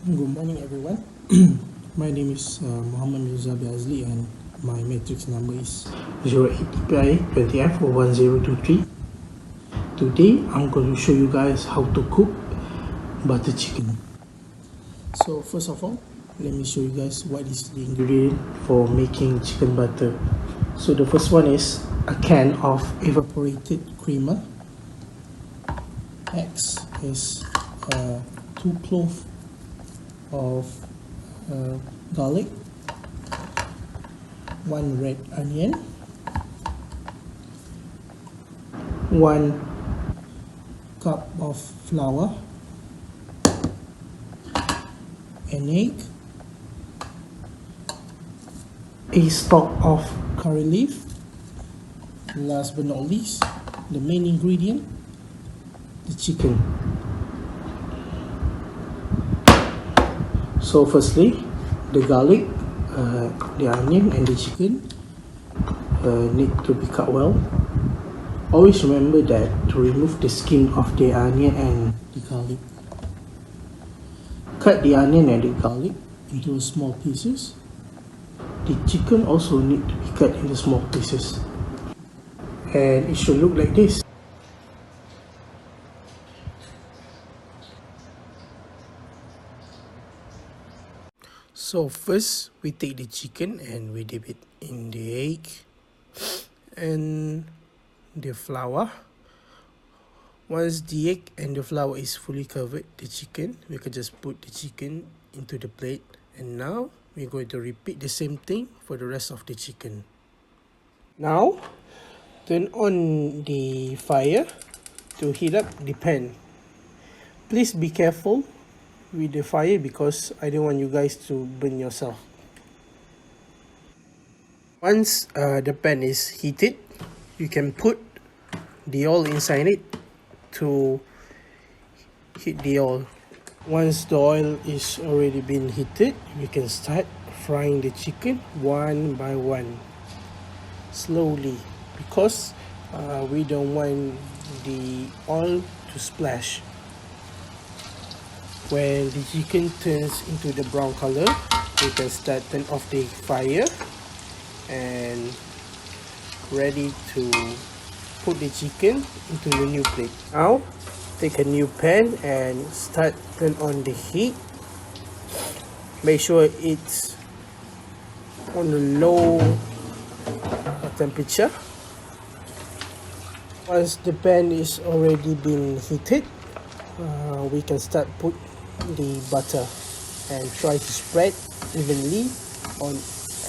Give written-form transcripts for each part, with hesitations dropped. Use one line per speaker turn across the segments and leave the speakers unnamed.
Good morning, everyone. My name is Muhammad Mirza Azli, and my matrix number is 08PI20F1023. Today, I'm going to show you guys how to cook butter chicken. So, first of all, let me show you guys what is the ingredient for making chicken butter. So, the first one is a can of evaporated creamer. X is 2 cloves of garlic, 1 red onion, 1 cup of flour, an egg, a stalk of curry leaf, last but not least, the main ingredient, the chicken. So firstly, the garlic, the onion and the chicken need to be cut well. Always remember that to remove the skin of the onion and the garlic. Cut the onion and the garlic into small pieces. The chicken also need to be cut into small pieces. And it should look like this. So first we take the chicken and we dip it in the egg and the flour. Once the egg and the flour is fully covered the chicken, we can just put the chicken into the plate, and now we're going to repeat the same thing for the rest of the chicken. Now turn on the fire to heat up the pan. Please be careful with the fire because I don't want you guys to burn yourself. Once the pan is heated, you can put the oil inside it to heat the oil. Once the oil is already been heated, we can start frying the chicken one by one, slowly, because we don't want the oil to splash. When the chicken turns into the brown color, we can start turn off the fire and ready to put the chicken into the new plate. Now take a new pan and start turn on the heat. Make sure it's on a low temperature. Once the pan is already been heated, we can start put the butter and try to spread evenly on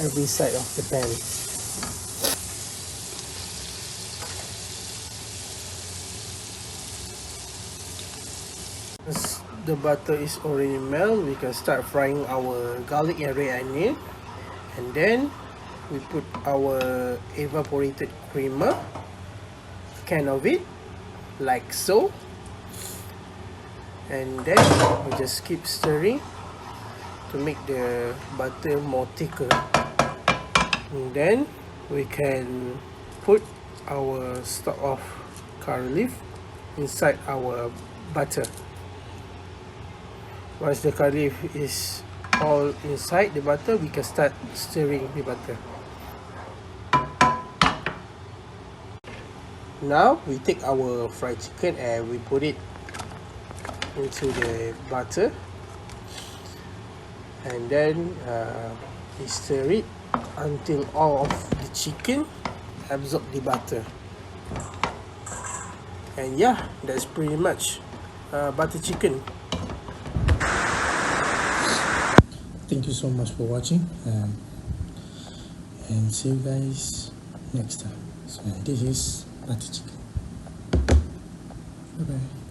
every side of the pan. Once the butter is already melted, we can start frying our garlic and red onion, and then we put our evaporated creamer, can of it, like so, and then we just keep stirring to make the butter more thicker. And then we can put our stalk of curry leaf inside our butter. Once the curry leaf is all inside the butter, we can start stirring the butter. Now we take our fried chicken and we put it into the butter, and then we stir it until all of the chicken absorb the butter. And yeah, that's pretty much butter chicken. Thank you so much for watching, and see you guys next time. So this is butter chicken. Bye bye.